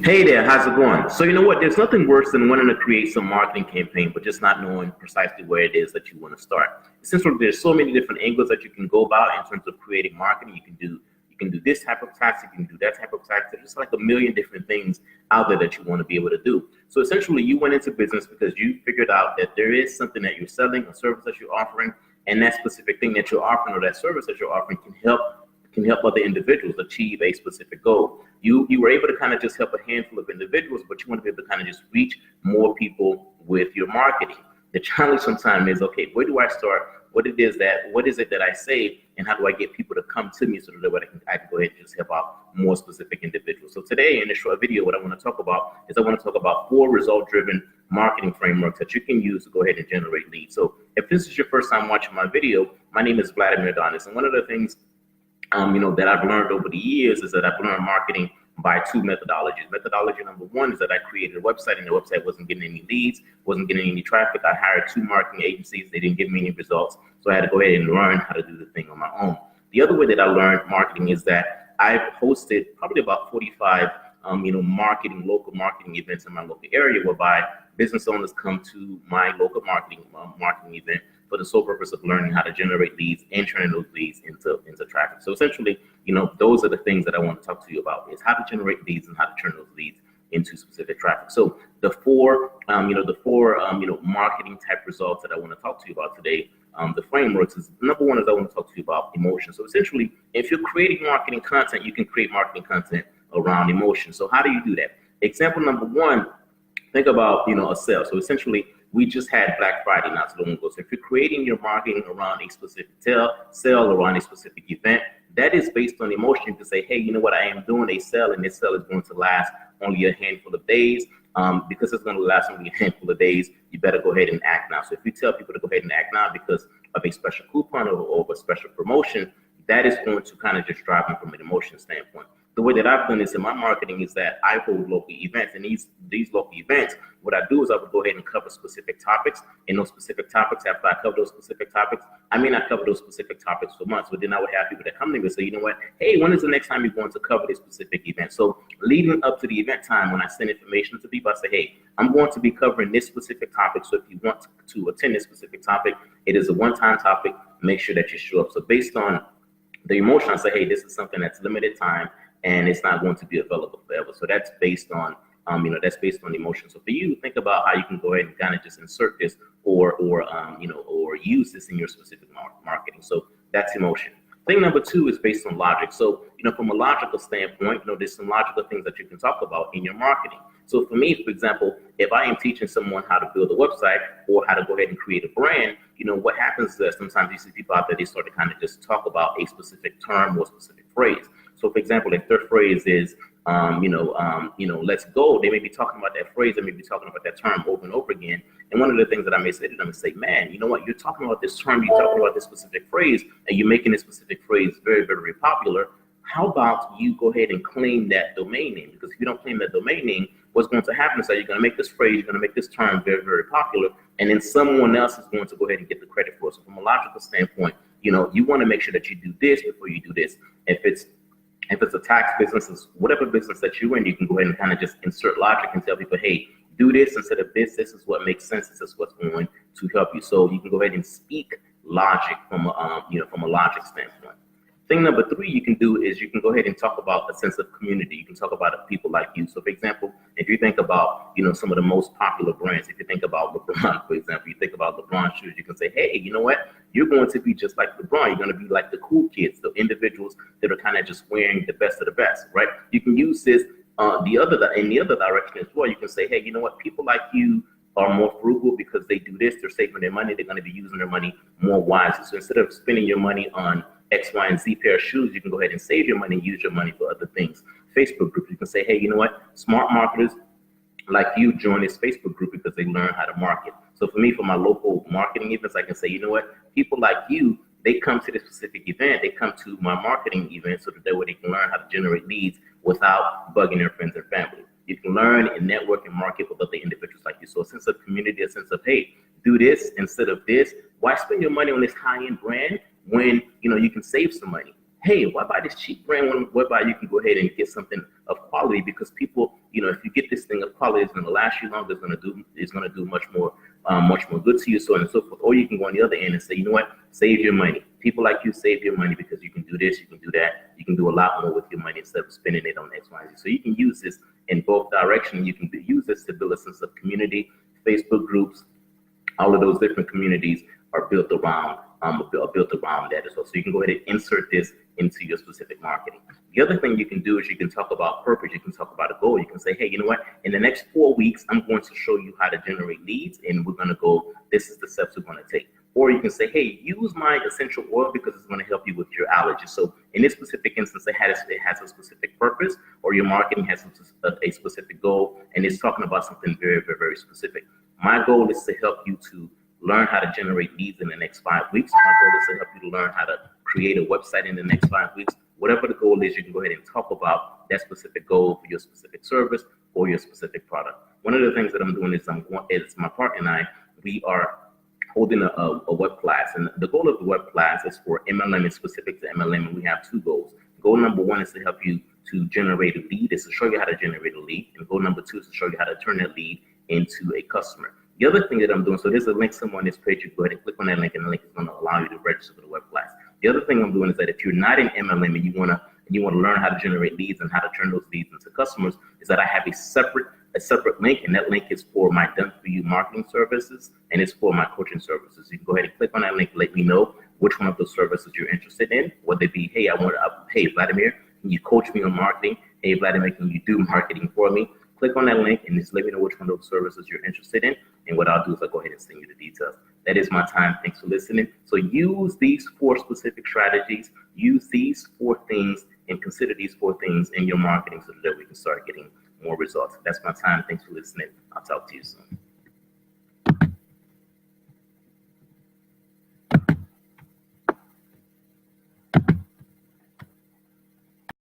Hey there, how's it going? So you know what? There's nothing worse than wanting to create some marketing campaign, but just not knowing precisely where it is that you want to start. Essentially, there's so many different angles that you can go about in terms of creating marketing. You can do this type of tactic, you can do that type of tactic. There's just like a million different things out there that you want to be able to do. So essentially, you went into business because you figured out that there is something that you're selling, a service that you're offering, and that specific thing that you're offering or that service that you're offering can help other individuals achieve a specific goal. You were able to kind of just help a handful of individuals, but you want to be able to kind of just reach more people with your marketing. The challenge sometimes is, okay, where do I start? What is it that I say, and how do I get people to come to me so that I can go ahead and just help out more specific individuals? So today in this short video, what I want to talk about is I want to talk about 4 result-driven marketing frameworks that you can use to go ahead and generate leads. So if this is your first time watching my video, my name is Vladimir Adonis, and one of the things that I've learned over the years is that I've learned marketing by 2 methodologies. Methodology number 1 is that I created a website and the website wasn't getting any leads, wasn't getting any traffic. I hired 2 marketing agencies. They didn't give me any results. So I had to go ahead and learn how to do the thing on my own. The other way that I learned marketing is that I've hosted probably about 45 local marketing events in my local area, whereby business owners come to my local marketing event for the sole purpose of learning how to generate leads and turning those leads into traffic. So essentially, those are the things that I want to talk to you about, is how to generate leads and how to turn those leads into specific traffic. So the four marketing type results that I want to talk to you about today, the frameworks is, number 1 is I want to talk to you about emotion. So essentially, if you're creating marketing content, you can create marketing content around emotion. So how do you do that? Example number 1, think about, a sale. So essentially, we just had Black Friday not so long ago. So if you're creating your marketing around a specific sale, around a specific event, that is based on emotion. You can say, hey, you know what, I am doing a sale, and this sale is going to last only a handful of days. Because it's going to last only a handful of days, you better go ahead and act now. So if you tell people to go ahead and act now because of a special coupon or a special promotion, that is going to kind of just drive them from an emotion standpoint. The way that I've done this in my marketing is that I hold local events, and these local events, what I do is I would go ahead and cover specific topics. And those specific topics, after I cover those specific topics, I may not cover those specific topics for months, but then I would have people that come to me and say, you know what, hey, when is the next time you're going to cover this specific event? So leading up to the event time, when I send information to people, I say, hey, I'm going to be covering this specific topic. So if you want to attend this specific topic, it is a one-time topic. Make sure that you show up. So based on the emotion, I say, hey, this is something that's limited time, and it's not going to be available forever. So that's based on, emotion. So for you, think about how you can go ahead and kind of just insert this or use this in your specific marketing. So that's emotion. Thing number 2 is based on logic. So, from a logical standpoint, there's some logical things that you can talk about in your marketing. So for me, for example, if I am teaching someone how to build a website or how to go ahead and create a brand, what happens is that sometimes you see people out there, they start to kind of just talk about a specific term or specific phrase. So for example, if their phrase is, let's go, they may be talking about that phrase, they may be talking about that term over and over again. And one of the things that I may say to them is say, man, you know what, you're talking about this term, you're talking about this specific phrase, and you're making this specific phrase very, very popular. How about you go ahead and claim that domain name? Because if you don't claim that domain name, what's going to happen is that you're going to make this phrase, you're going to make this term very, very popular, and then someone else is going to go ahead and get the credit for it. So from a logical standpoint, you want to make sure that you do this before you do this. If it's a tax business, whatever business that you're in, you can go ahead and kind of just insert logic and tell people, hey, do this instead of this. This is what makes sense. This is what's going to help you. So you can go ahead and speak logic from a logic standpoint. Thing number 3 you can do is you can go ahead and talk about a sense of community. You can talk about people like you. So for example, if you think about, some of the most popular brands, if you think about LeBron, for example, you think about LeBron shoes, you can say, hey, you know what? You're going to be just like LeBron. You're going to be like the cool kids, the individuals that are kind of just wearing the best of the best, right? You can use this in the other direction as well. You can say, hey, you know what? People like you are more frugal because they do this. They're saving their money. They're going to be using their money more wisely. So instead of spending your money on X, Y, and Z pair of shoes, you can go ahead and save your money and use your money for other things. Facebook group, you can say, hey, you know what? Smart marketers like you join this Facebook group because they learn how to market. So for me, for my local marketing events, I can say, you know what? People like you, they come to this specific event, they come to my marketing event so that they can learn how to generate leads without bugging their friends and family. You can learn and network and market with other individuals like you. So a sense of community, a sense of, hey, do this instead of this. Why spend your money on this high-end brand when you can save some money? hey, why buy this cheap brand whereby you can go ahead and get something of quality? Because people, if you get this thing of quality, it's going to last you longer. It's going to do much more good to you, so on and so forth. Or you can go on the other end and say, you know what, save your money. People like you save your money because you can do this, you can do that, you can do a lot more with your money instead of spending it on X, Y, Z. So you can use this in both directions. You can use this to build a sense of community. Facebook groups, all of those different communities are built around that as well. So you can go ahead and insert this into your specific marketing. The other thing you can do is you can talk about purpose. You can talk about a goal. You can say, hey, you know what? In the next 4 weeks, I'm going to show you how to generate leads, and we're going to go. This is the steps we're going to take. Or you can say, hey, use my essential oil because it's going to help you with your allergies. So in this specific instance, it has a specific purpose, or your marketing has a specific goal, and it's talking about something very, very, very specific. My goal is to help you to learn how to generate leads in the next 5 weeks. My goal is to help you to learn how to create a website in the next 5 weeks. Whatever the goal is, you can go ahead and talk about that specific goal for your specific service or your specific product. One of the things that I'm doing is my partner and I, we are holding a web class. And the goal of the web class is for MLM. It's specific to MLM, and we have 2 goals. Goal number 1 is to help you to generate a lead. It's to show you how to generate a lead. And goal number 2 is to show you how to turn that lead into a customer. The other thing that I'm doing, so there's a link somewhere on this page. You go ahead and click on that link, and the link is going to allow you to register for the web class. The other thing I'm doing is that if you're not in MLM and you want to learn how to generate leads and how to turn those leads into customers, is that I have a separate link, and that link is for my done for you marketing services, and it's for my coaching services. You can go ahead and click on that link, let me know which one of those services you're interested in. Whether it be, hey, hey, Vladimir, can you coach me on marketing? Hey, Vladimir, can you do marketing for me? Click on that link and just let me know which one of those services you're interested in. And what I'll do is I'll go ahead and send you the details. That is my time. Thanks for listening. So use these 4 specific strategies, use these 4 things, and consider these 4 things in your marketing so that we can start getting more results. That's my time. Thanks for listening. I'll talk to you soon.